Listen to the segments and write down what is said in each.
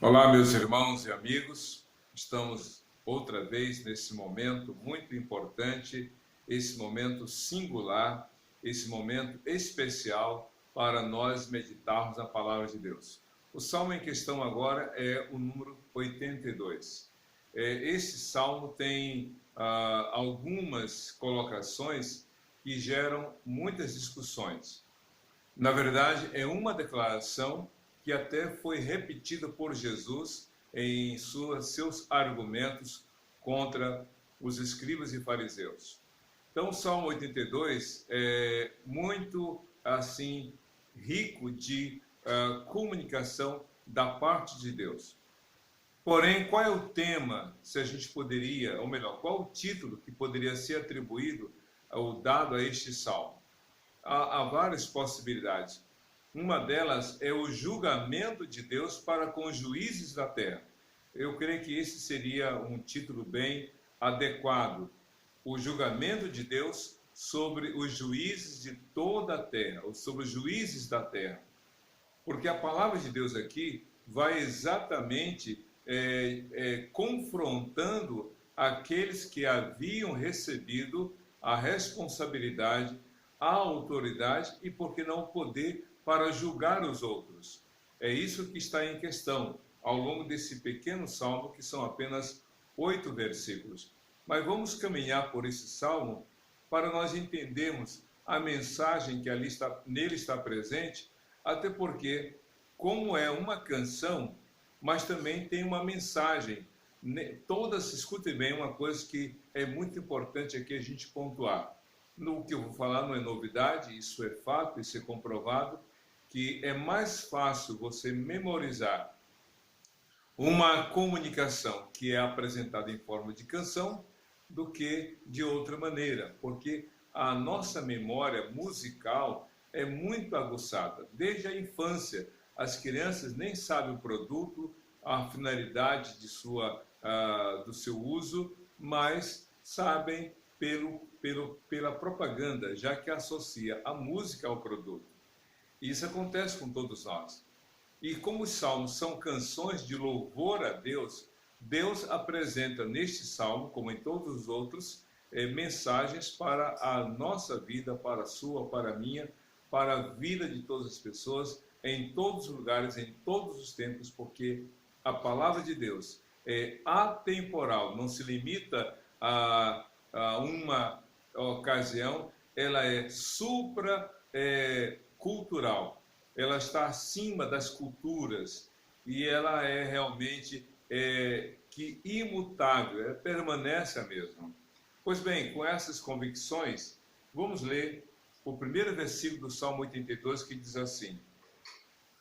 Olá, meus irmãos e amigos. Estamos outra vez nesse momento muito importante, esse momento singular, esse momento especial para nós meditarmos a palavra de Deus. O salmo em questão agora é o número 82. Esse salmo tem algumas colocações que geram muitas discussões. Na verdade, é uma declaração que até foi repetida por Jesus em seus argumentos contra os escribas e fariseus. Então, o Salmo 82 é muito assim rico de comunicação da parte de Deus. Porém, qual é o tema, se a gente poderia, ou melhor, qual o título que poderia ser atribuído ou dado a este salmo? Há várias possibilidades. Uma delas é o julgamento de Deus para com os juízes da terra. Eu creio que esse seria um título bem adequado. O julgamento de Deus sobre os juízes de toda a terra, ou sobre os juízes da terra. Porque a palavra de Deus aqui vai exatamente confrontando aqueles que haviam recebido a responsabilidade, a autoridade e, por que não, o poder para julgar os outros. É isso que está em questão ao longo desse pequeno salmo, que são apenas 8 versículos. Mas vamos caminhar por esse salmo para nós entendermos a mensagem que nele está presente, até porque, como é uma canção, mas também tem uma mensagem. Todas, escutem bem, uma coisa que é muito importante aqui a gente pontuar. No que eu vou falar não é novidade, isso é fato, isso é comprovado, que é mais fácil você memorizar uma comunicação que é apresentada em forma de canção do que de outra maneira, porque a nossa memória musical é muito aguçada. Desde a infância, as crianças nem sabem o produto, a finalidade do seu uso, mas sabem pela propaganda, já que associa a música ao produto. Isso acontece com todos nós. E como os salmos são canções de louvor a Deus, Deus apresenta neste salmo, como em todos os outros, mensagens para a nossa vida, para a sua, para a minha, para a vida de todas as pessoas, em todos os lugares, em todos os tempos, porque a palavra de Deus é atemporal, não se limita a uma ocasião, ela é cultural, ela está acima das culturas e ela é realmente que imutável, permanece a mesma. Pois bem, com essas convicções, vamos ler o primeiro versículo do Salmo 82, que diz assim: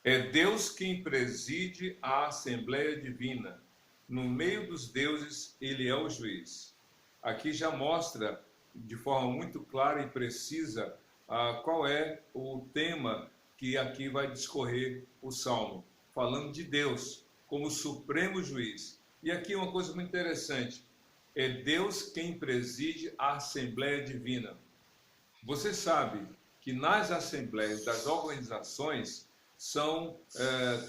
é Deus quem preside a Assembleia Divina, no meio dos deuses ele é o juiz. Aqui já mostra de forma muito clara e precisa qual é o tema que aqui vai discorrer o Salmo, falando de Deus como supremo juiz. E aqui uma coisa muito interessante, é Deus quem preside a Assembleia Divina. Você sabe que nas assembleias das organizações são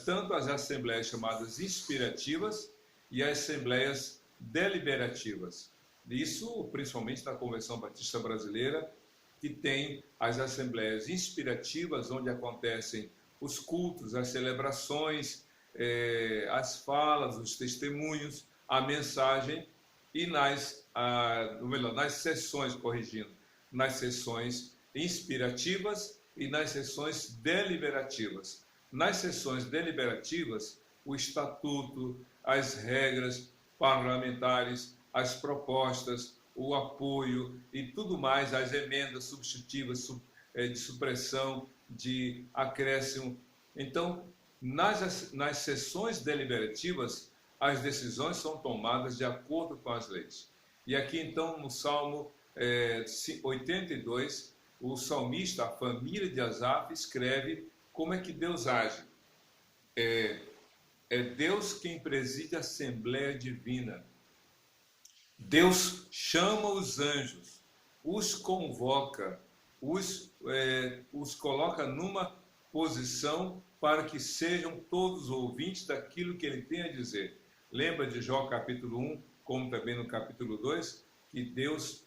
tanto as assembleias chamadas inspirativas e as assembleias deliberativas. Isso principalmente na Convenção Batista Brasileira, que tem as assembleias inspirativas, onde acontecem os cultos, as celebrações, as falas, os testemunhos, a mensagem, e nas sessões, nas sessões inspirativas e nas sessões deliberativas. Nas sessões deliberativas, o estatuto, as regras parlamentares, as propostas, o apoio e tudo mais, as emendas substitutivas, de supressão, de acréscimo. Então, nas sessões deliberativas, as decisões são tomadas de acordo com as leis. E aqui, então, no Salmo 82, o salmista, a família de Asaf, escreve como é que Deus age. É Deus quem preside a Assembleia Divina. Deus chama os anjos, os convoca, os coloca numa posição para que sejam todos ouvintes daquilo que ele tem a dizer. Lembra de Jó capítulo 1, como também no capítulo 2, que Deus,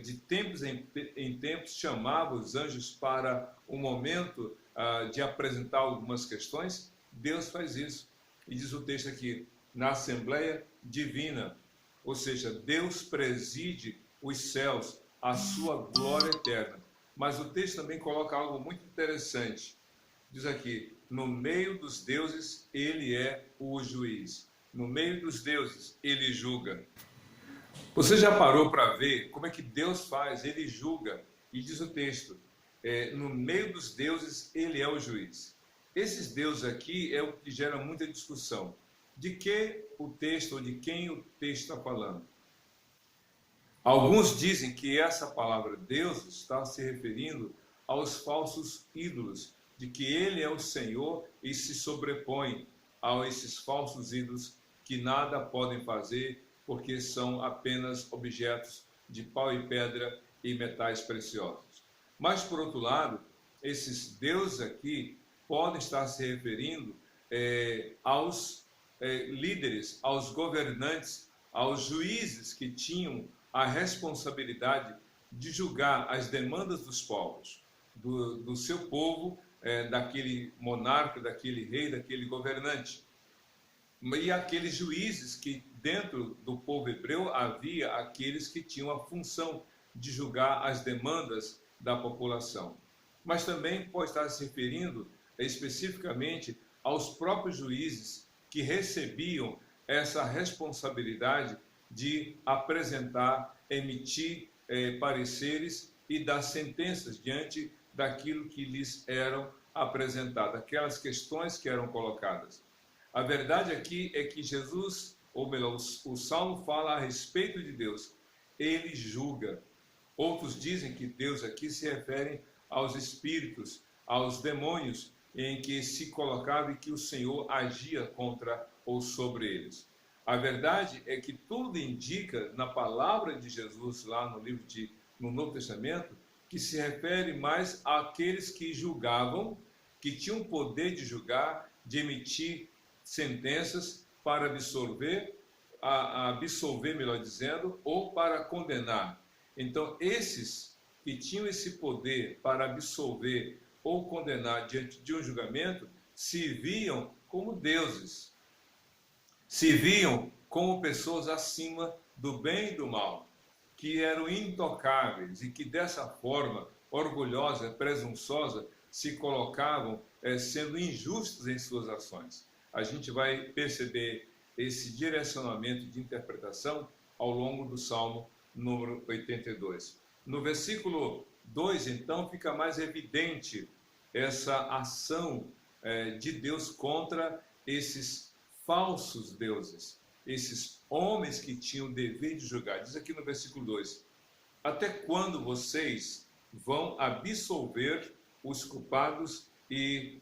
de tempos em tempos, chamava os anjos para um momento de apresentar algumas questões? Deus faz isso. E diz o texto aqui, na Assembleia Divina, ou seja, Deus preside os céus, a sua glória eterna. Mas o texto também coloca algo muito interessante. Diz aqui, no meio dos deuses, ele é o juiz. No meio dos deuses, ele julga. Você já parou para ver como é que Deus faz? Ele julga. E diz o texto, no meio dos deuses, ele é o juiz. Esses deuses aqui é o que gera muita discussão. De que o texto, ou de quem o texto está falando? Alguns dizem que essa palavra Deus está se referindo aos falsos ídolos, de que ele é o Senhor e se sobrepõe a esses falsos ídolos que nada podem fazer, porque são apenas objetos de pau e pedra e metais preciosos. Mas, por outro lado, esses deuses aqui podem estar se referindo aos líderes, aos governantes, aos juízes que tinham a responsabilidade de julgar as demandas dos povos, do seu povo, daquele monarca, daquele rei, daquele governante. E aqueles juízes que dentro do povo hebreu havia aqueles que tinham a função de julgar as demandas da população. Mas também pode estar se referindo especificamente aos próprios juízes que recebiam essa responsabilidade de apresentar, emitir pareceres e dar sentenças diante daquilo que lhes eram apresentadas, aquelas questões que eram colocadas. A verdade aqui é que Jesus, ou melhor, o Salmo fala a respeito de Deus. Ele julga. Outros dizem que Deus aqui se refere aos espíritos, aos demônios, em que se colocava e que o Senhor agia contra ou sobre eles. A verdade é que tudo indica na palavra de Jesus, lá no Novo Testamento, que se refere mais àqueles que julgavam, que tinham o poder de julgar, de emitir sentenças para absolver, melhor dizendo, ou para condenar. Então, esses que tinham esse poder para absolver ou condenar diante de um julgamento, se viam como deuses, se viam como pessoas acima do bem e do mal, que eram intocáveis e que dessa forma, orgulhosa, presunçosa, se colocavam sendo injustos em suas ações. A gente vai perceber esse direcionamento de interpretação ao longo do Salmo número 82. No versículo 2, então, fica mais evidente essa ação de Deus contra esses falsos deuses, esses homens que tinham o dever de julgar. Diz aqui no versículo 2, até quando vocês vão absolver os culpados e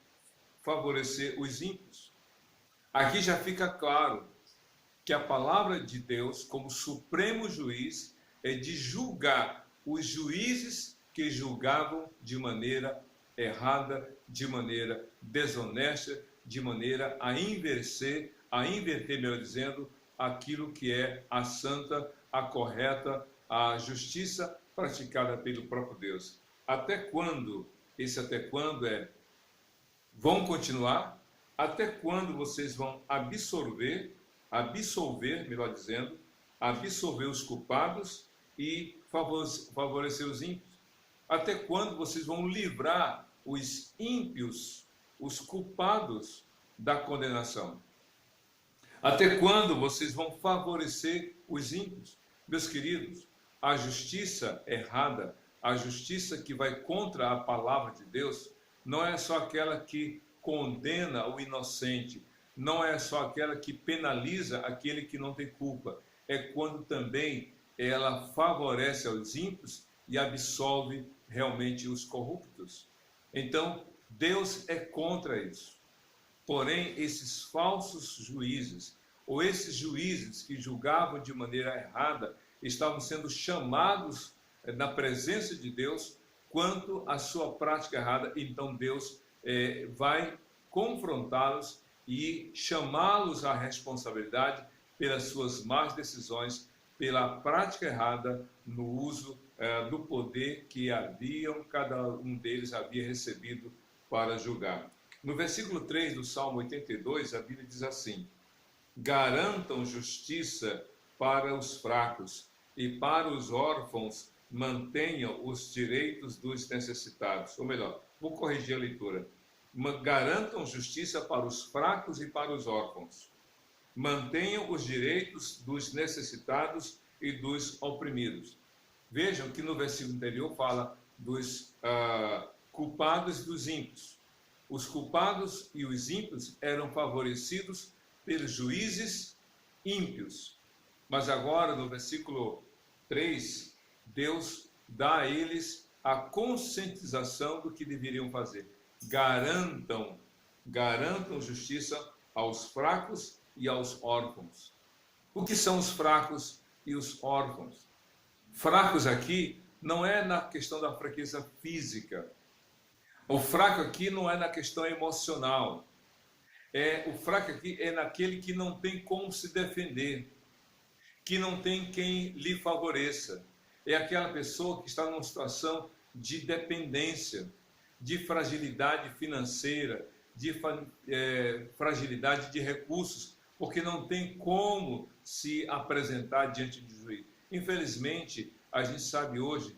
favorecer os ímpios? Aqui já fica claro que a palavra de Deus, como supremo juiz, é de julgar os juízes que julgavam de maneira errada, de maneira desonesta, de maneira a inverter, melhor dizendo, aquilo que é a santa, a correta, a justiça praticada pelo próprio Deus. Até quando? Esse até quando vão continuar? Até quando vocês vão absolver, melhor dizendo, absolver os culpados e favorecer os ímpios? Até quando vocês vão livrar os ímpios, os culpados da condenação? Até quando vocês vão favorecer os ímpios? Meus queridos, a justiça errada, a justiça que vai contra a palavra de Deus, não é só aquela que condena o inocente, não é só aquela que penaliza aquele que não tem culpa, é quando também ela favorece aos ímpios e absolve realmente os corruptos. Então, Deus é contra isso. Porém, esses falsos juízes, ou esses juízes que julgavam de maneira errada, estavam sendo chamados na presença de Deus quanto à sua prática errada. Então Deus vai confrontá-los e chamá-los à responsabilidade pelas suas más decisões, pela prática errada no uso do poder que cada um deles havia recebido para julgar. No versículo 3 do Salmo 82, a Bíblia diz assim: garantam justiça para os fracos e para os órfãos mantenham os direitos dos necessitados. Ou melhor, vou corrigir a leitura. Garantam justiça para os fracos e para os órfãos. Mantenham os direitos dos necessitados e dos oprimidos. Vejam que no versículo anterior fala dos culpados e dos ímpios. Os culpados e os ímpios eram favorecidos pelos juízes ímpios. Mas agora, no versículo 3, Deus dá a eles a conscientização do que deveriam fazer. Garantam justiça aos fracos e aos órfãos. O que são os fracos e os órfãos? Fracos aqui não é na questão da fraqueza física. O fraco aqui não é na questão emocional. O fraco aqui é naquele que não tem como se defender, que não tem quem lhe favoreça. É aquela pessoa que está numa situação de dependência, de fragilidade financeira, de fragilidade de recursos, porque não tem como se apresentar diante do juiz. Infelizmente, a gente sabe hoje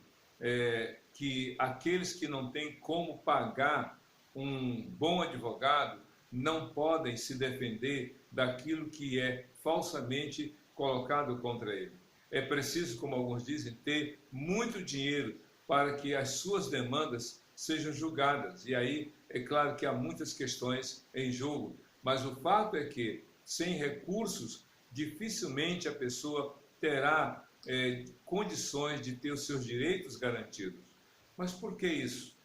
que aqueles que não têm como pagar um bom advogado não podem se defender daquilo que é falsamente colocado contra ele. É preciso, como alguns dizem, ter muito dinheiro para que as suas demandas sejam julgadas. E aí, é claro que há muitas questões em jogo, mas o fato é que, sem recursos, dificilmente a pessoa terá condições de ter os seus direitos garantidos. Mas por que isso?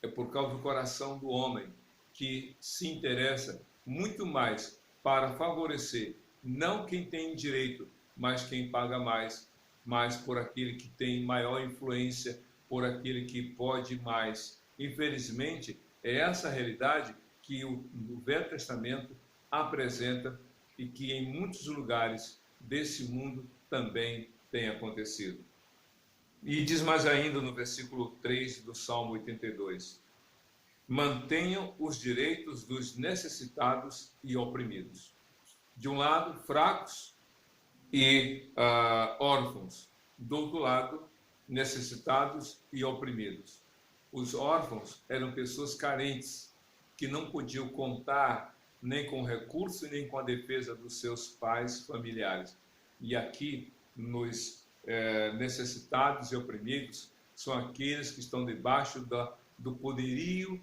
É por causa do coração do homem, que se interessa muito mais para favorecer não quem tem direito, mas quem paga mais por aquele que tem maior influência, por aquele que pode mais. Infelizmente, é essa realidade que o Velho Testamento apresenta e que em muitos lugares desse mundo também tem acontecido. E diz mais ainda no versículo 3 do Salmo 82: mantenham os direitos dos necessitados e oprimidos. De um lado, fracos e órfãos. Do outro lado, necessitados e oprimidos. Os órfãos eram pessoas carentes, que não podiam contar nem com recurso, nem com a defesa dos seus pais familiares. E aqui, nos necessitados e oprimidos, são aqueles que estão debaixo do poderio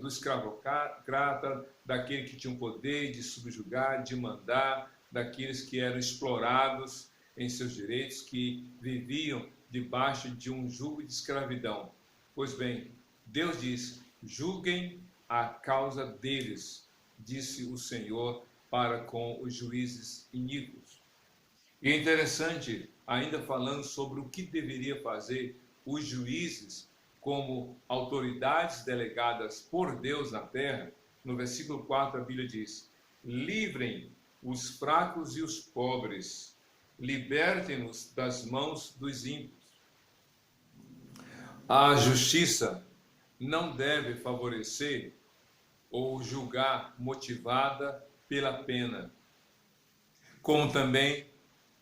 do escravocrata, daquele que tinha o poder de subjugar, de mandar, daqueles que eram explorados em seus direitos, que viviam debaixo de um jugo de escravidão. Pois bem, Deus diz: julguem a causa deles, disse o Senhor para com os juízes iníquos. E é interessante, ainda falando sobre o que deveria fazer os juízes como autoridades delegadas por Deus na terra, no versículo 4 a Bíblia diz: livrem os fracos e os pobres, libertem-nos das mãos dos ímpios. A justiça não deve favorecer ou julgar motivada pela pena, como também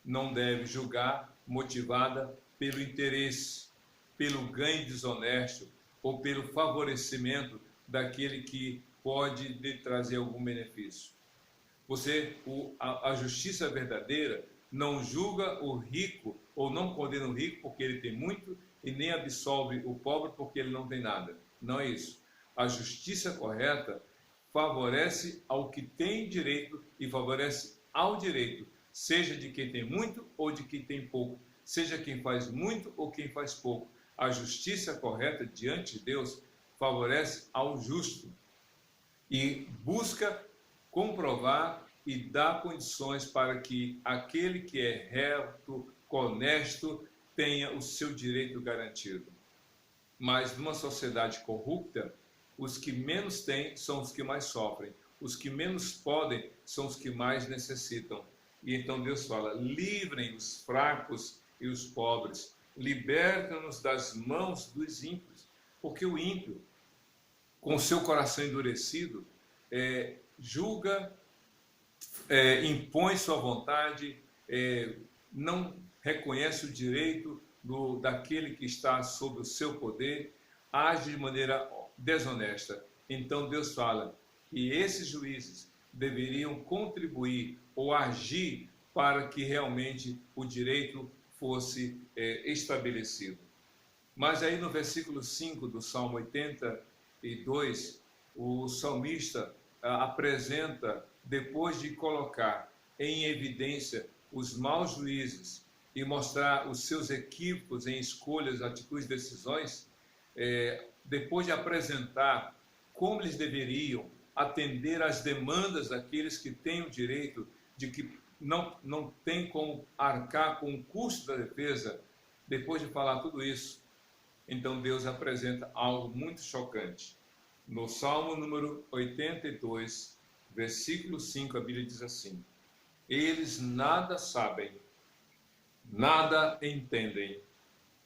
não deve julgar motivada pelo interesse, pelo ganho desonesto ou pelo favorecimento daquele que pode lhe trazer algum benefício. A justiça verdadeira não julga o rico ou não condena o rico porque ele tem muito e nem absolve o pobre porque ele não tem nada. Não é isso. A justiça correta favorece ao que tem direito e favorece ao direito, seja de quem tem muito ou de quem tem pouco, seja quem faz muito ou quem faz pouco. A justiça correta diante de Deus favorece ao justo e busca comprovar e dar condições para que aquele que é reto, honesto, tenha o seu direito garantido. Mas numa sociedade corrupta, Os que menos têm são os que mais sofrem. Os que menos podem são os que mais necessitam. E então Deus fala: livrem os fracos e os pobres, liberta-nos das mãos dos ímpios. Porque o ímpio, com seu coração endurecido, julga, impõe sua vontade, não reconhece o direito daquele que está sob o seu poder, age de maneira desonesta. Então Deus fala que esses juízes deveriam contribuir ou agir para que realmente o direito fosse estabelecido. Mas aí no versículo 5 do Salmo 82, o salmista apresenta, depois de colocar em evidência os maus juízes e mostrar os seus equívocos em escolhas, atitudes, decisões, depois de apresentar como eles deveriam atender às demandas daqueles que têm o direito, de que não tem como arcar com o custo da defesa, depois de falar tudo isso, então Deus apresenta algo muito chocante. No Salmo número 82, versículo 5, a Bíblia diz assim: eles nada sabem, nada entendem,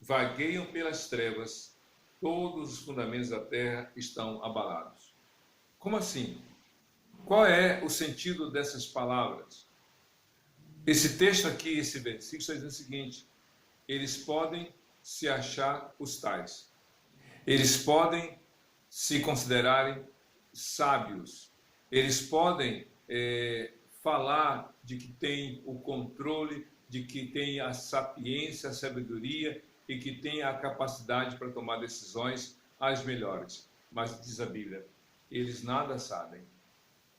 vagueiam pelas trevas, todos os fundamentos da terra estão abalados. Como assim? Qual é o sentido dessas palavras? Esse texto aqui, esse versículo, está dizendo o seguinte: eles podem se achar os tais. Eles podem se considerarem sábios. Eles podem falar de que têm o controle, de que têm a sapiência, a sabedoria e que têm a capacidade para tomar decisões as melhores. Mas diz a Bíblia, eles nada sabem.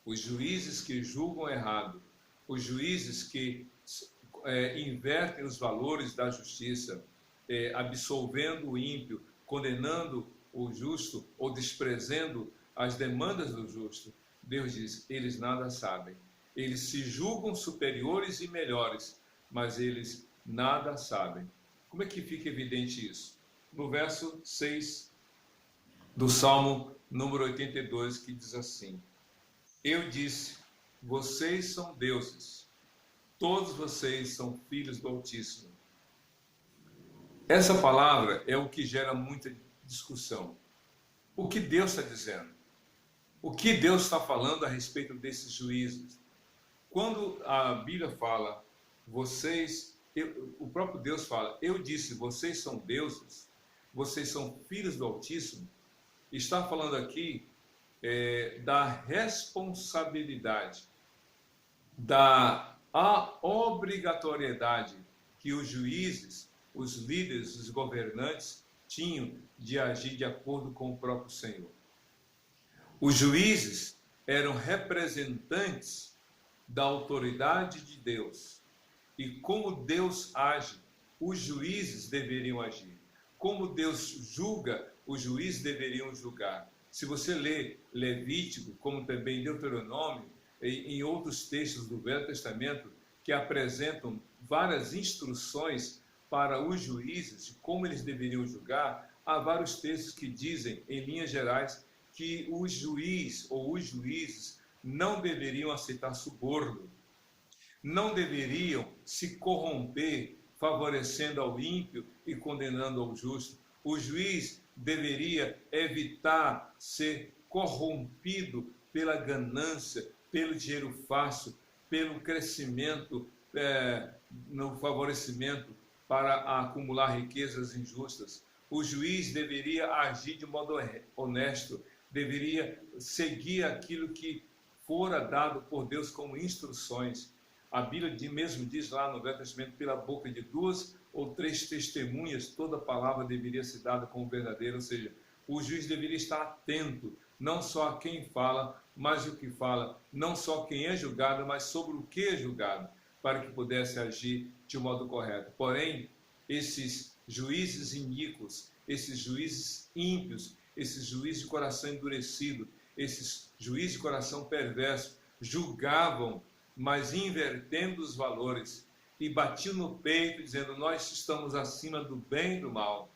Os juízes que julgam errado, os juízes que invertem os valores da justiça, absolvendo o ímpio, condenando o justo ou desprezando as demandas do justo, Deus diz, eles nada sabem. Eles se julgam superiores e melhores, mas eles nada sabem. Como é que fica evidente isso? No verso 6 do Salmo número 82, que diz assim: eu disse, vocês são deuses, todos vocês são filhos do Altíssimo. Essa palavra é o que gera muita discussão. O que Deus está dizendo? O que Deus está falando a respeito desses juízes? Quando a Bíblia fala, o próprio Deus fala, eu disse, vocês são deuses, vocês são filhos do Altíssimo, está falando aqui da responsabilidade, da obrigatoriedade que os juízes, os líderes, os governantes tinham de agir de acordo com o próprio Senhor. Os juízes eram representantes da autoridade de Deus. E como Deus age, os juízes deveriam agir. Como Deus julga, os juízes deveriam julgar. Se você lê Levítico, como também Deuteronômio, em outros textos do Velho Testamento, que apresentam várias instruções para os juízes, de como eles deveriam julgar, há vários textos que dizem, em linhas gerais, que o juiz ou os juízes não deveriam aceitar suborno, não deveriam se corromper, favorecendo ao ímpio e condenando ao justo. O juiz deveria evitar ser corrompido pela ganância, pelo dinheiro fácil, pelo crescimento, no favorecimento para acumular riquezas injustas. O juiz deveria agir de modo honesto, deveria seguir aquilo que fora dado por Deus como instruções. A Bíblia mesmo diz lá no Velho Testamento, pela boca de 2 ou 3 testemunhas, toda palavra deveria ser dada como verdadeira, ou seja, o juiz deveria estar atento, não só a quem fala, mas o que fala, não só quem é julgado, mas sobre o que é julgado, para que pudesse agir de modo correto. Porém, esses juízes iníquos, esses juízes ímpios, esses juízes de coração endurecido, esses juízes de coração perverso, julgavam, mas invertendo os valores, e batiam no peito, dizendo, nós estamos acima do bem e do mal,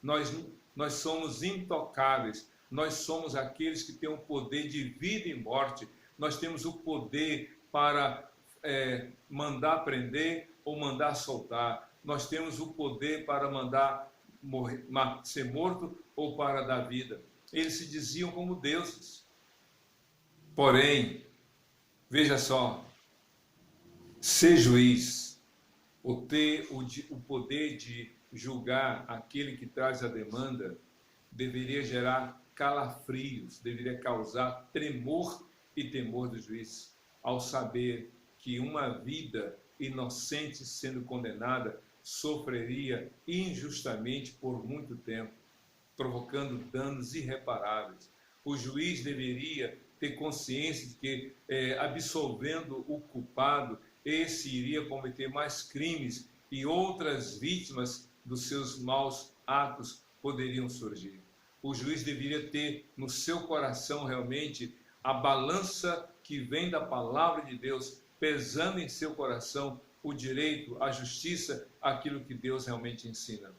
nós somos intocáveis, Nós somos aqueles que têm o poder de vida e morte. Nós temos o poder para mandar prender ou mandar soltar. Nós temos o poder para mandar ser morto ou para dar vida. Eles se diziam como deuses. Porém, veja só, ser juiz, ou ter o poder de julgar aquele que traz a demanda, deveria gerar calafrios, deveria causar tremor e temor do juiz, ao saber que uma vida inocente sendo condenada sofreria injustamente por muito tempo, provocando danos irreparáveis. O juiz deveria ter consciência de que, absolvendo o culpado, esse iria cometer mais crimes e outras vítimas dos seus maus atos poderiam surgir. O juiz deveria ter no seu coração realmente a balança que vem da palavra de Deus, pesando em seu coração o direito, a justiça, aquilo que Deus realmente ensina.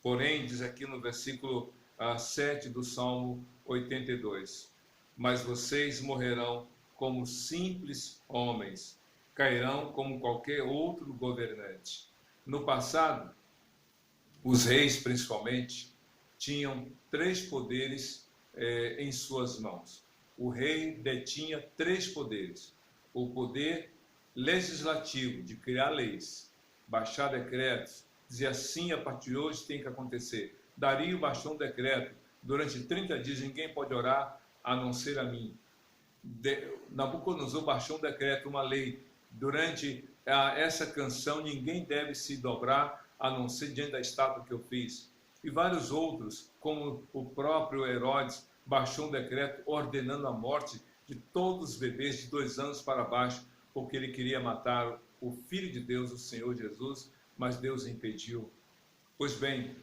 Porém, diz aqui no versículo 7 do Salmo 82, mas vocês morrerão como simples homens, cairão como qualquer outro governante. No passado, os reis, principalmente, tinham 3 poderes em suas mãos. O rei detinha 3 poderes. O poder legislativo, de criar leis, baixar decretos, dizer assim, a partir de hoje tem que acontecer. Dario baixou um decreto, durante 30 dias ninguém pode orar a não ser a mim. Nabucodonosor baixou um decreto, uma lei, durante essa canção ninguém deve se dobrar a não ser diante da estátua que eu fiz. E vários outros, como o próprio Herodes, baixou um decreto ordenando a morte de todos os bebês de 2 anos para baixo, porque ele queria matar o Filho de Deus, o Senhor Jesus, mas Deus impediu. Pois bem,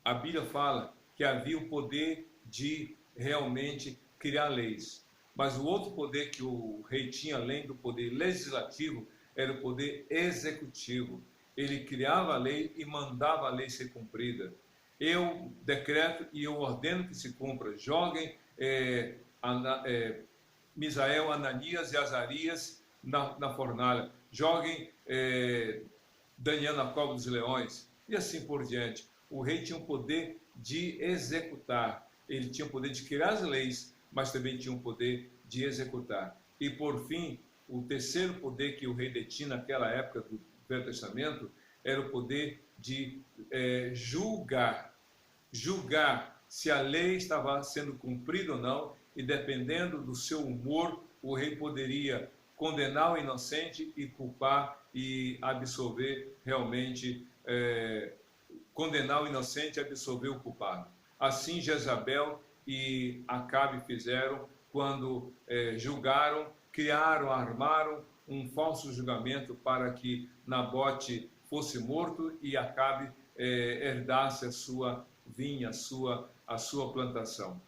a Bíblia fala que havia o poder de realmente criar leis. Mas o outro poder que o rei tinha, além do poder legislativo, era o poder executivo. Ele criava a lei e mandava a lei ser cumprida. Eu decreto e eu ordeno que se cumpra. Joguem Misael, Ananias e Azarias na fornalha. Joguem Daniel na cova dos leões. E assim por diante. O rei tinha o poder de executar. Ele tinha o poder de criar as leis, mas também tinha o poder de executar. E por fim, o terceiro poder que o rei detinha naquela época do Velho Testamento era o poder de julgar se a lei estava sendo cumprida ou não, e dependendo do seu humor, o rei poderia condenar o inocente e culpar e absolver realmente, condenar o inocente e absolver o culpado. Assim Jezabel e Acabe fizeram quando julgaram, criaram, armaram um falso julgamento para que Nabote fosse morto e Acabe herdasse a sua vinha, a sua plantação.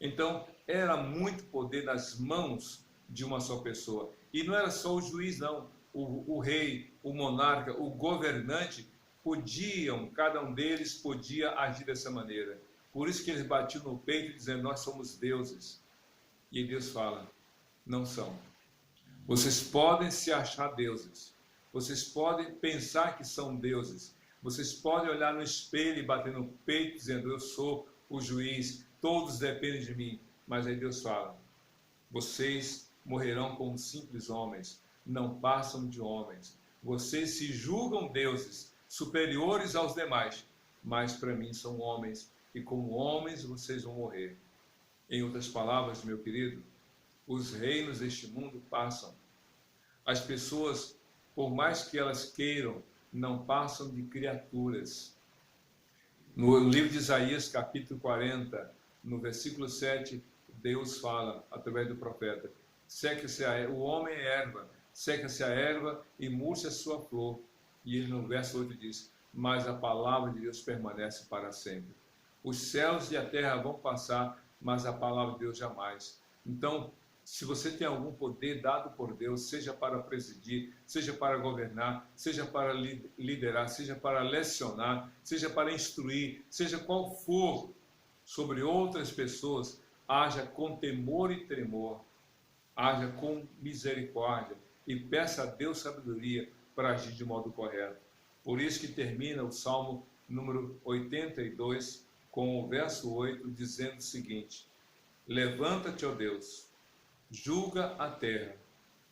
Então, era muito poder nas mãos de uma só pessoa. E não era só o juiz, não. O rei, o monarca, o governante, cada um deles podia agir dessa maneira. Por isso que eles batiam no peito dizendo, nós somos deuses. E Deus fala, não são. Vocês podem se achar deuses. Vocês podem pensar que são deuses. Vocês podem olhar no espelho e bater no peito dizendo, eu sou o juiz, todos dependem de mim. Mas aí Deus fala, vocês morrerão como simples homens, não passam de homens. Vocês se julgam deuses, superiores aos demais, mas para mim são homens, e como homens vocês vão morrer. Em outras palavras, meu querido, os reinos deste mundo passam. As pessoas, por mais que elas queiram, não passam de criaturas. No livro de Isaías, capítulo 40, no versículo 7, Deus fala, através do profeta, seca-se o homem é erva, seca-se a erva e murcha a sua flor. E ele no verso 8 diz, mas a palavra de Deus permanece para sempre. Os céus e a terra vão passar, mas a palavra de Deus jamais. Então, se você tem algum poder dado por Deus, seja para presidir, seja para governar, seja para liderar, seja para lecionar, seja para instruir, seja qual for sobre outras pessoas, haja com temor e tremor, haja com misericórdia e peça a Deus sabedoria para agir de modo correto. Por isso que termina o Salmo número 82 com o verso 8 dizendo o seguinte: levanta-te, ó Deus, julga a terra,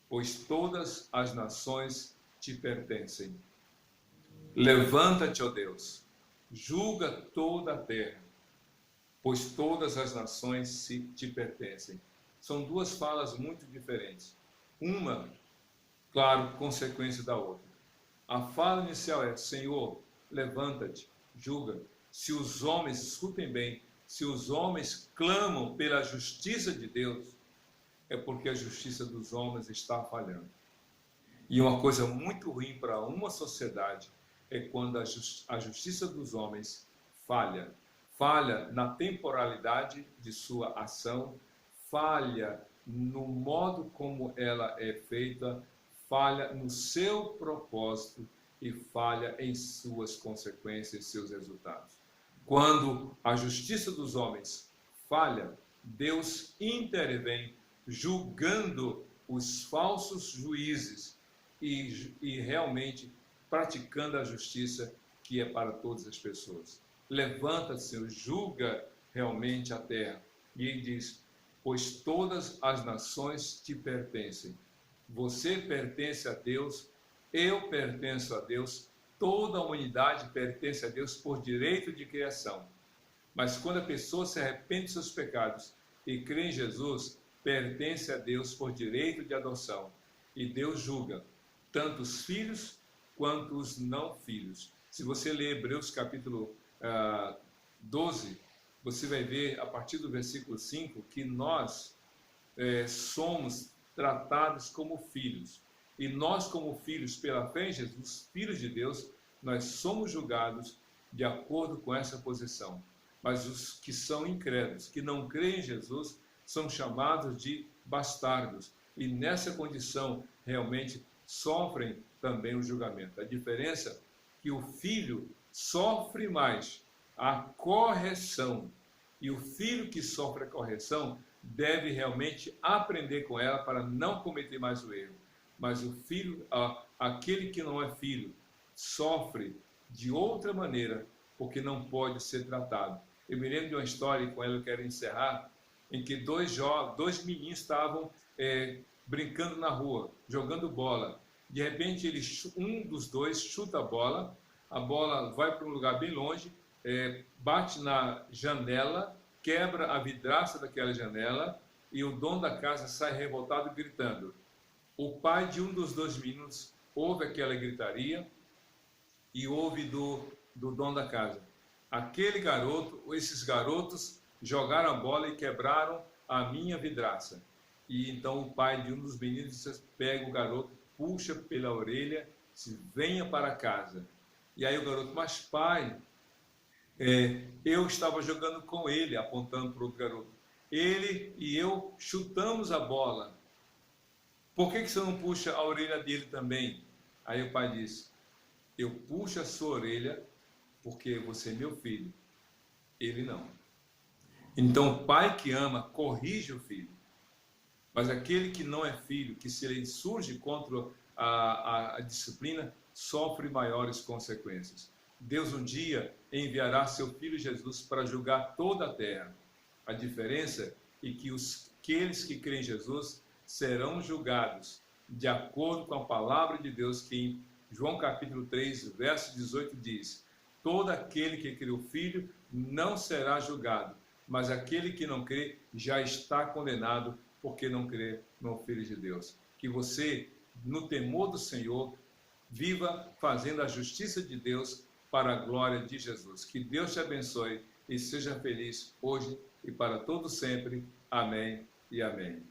pois todas as nações te pertencem. Levanta-te, ó Deus, julga toda a terra, pois todas as nações te pertencem. São duas falas muito diferentes. Uma, claro, consequência da outra. A fala inicial é: Senhor, levanta-te, julga. Se os homens, escutem bem, se os homens clamam pela justiça de Deus, é porque a justiça dos homens está falhando. E uma coisa muito ruim para uma sociedade é quando a justiça dos homens falha. Falha na temporalidade de sua ação, falha no modo como ela é feita, falha no seu propósito e falha em suas consequências, seus resultados. Quando a justiça dos homens falha, Deus intervém julgando os falsos juízes e realmente praticando a justiça que é para todas as pessoas. Levanta-te, Senhor, julga realmente a terra. E ele diz: pois todas as nações te pertencem. Você pertence a Deus, eu pertenço a Deus, toda a humanidade pertence a Deus por direito de criação. Mas quando a pessoa se arrepende de seus pecados e crê em Jesus, pertence a Deus por direito de adoção. E Deus julga tanto os filhos quanto os não filhos. Se você ler Hebreus capítulo 12, você vai ver a partir do versículo 5 que nós somos tratados como filhos. E nós, como filhos, pela fé em Jesus, filhos de Deus, nós somos julgados de acordo com essa posição. Mas os que são incrédulos, que não creem em Jesus, são chamados de bastardos. E nessa condição, realmente, sofrem também o julgamento. A diferença é que o filho sofre mais a correção. E o filho que sofre a correção deve realmente aprender com ela para não cometer mais o erro. Mas o filho, aquele que não é filho, sofre de outra maneira, porque não pode ser tratado. Eu me lembro de uma história, e com ela eu quero encerrar, em que dois meninos estavam brincando na rua, jogando bola. De repente, um dos dois chuta a bola vai para um lugar bem longe, bate na janela, quebra a vidraça daquela janela, e o dono da casa sai revoltado gritando. O pai de um dos dois meninos ouve aquela gritaria e ouve do dono da casa: aquele garoto, ou esses garotos jogaram a bola e quebraram a minha vidraça. E então o pai de um dos meninos pega o garoto, puxa pela orelha, se venha para casa. E aí o garoto: mas pai, eu estava jogando com ele, apontando para o outro garoto. Ele e eu chutamos a bola. Por que você não puxa a orelha dele também? Aí o pai disse: eu puxo a sua orelha porque você é meu filho, ele não. Então o pai que ama corrige o filho. Mas aquele que não é filho, que se ele surge contra a disciplina, sofre maiores consequências. Deus um dia enviará seu Filho Jesus para julgar toda a terra. A diferença é que aqueles que creem em Jesus serão julgados de acordo com a palavra de Deus, que em João capítulo 3, verso 18 diz: todo aquele que crê o Filho não será julgado, mas aquele que não crê já está condenado, porque não crê no Filho de Deus. Que você, no temor do Senhor, viva fazendo a justiça de Deus para a glória de Jesus. Que Deus te abençoe e seja feliz hoje e para todo sempre. Amém e amém.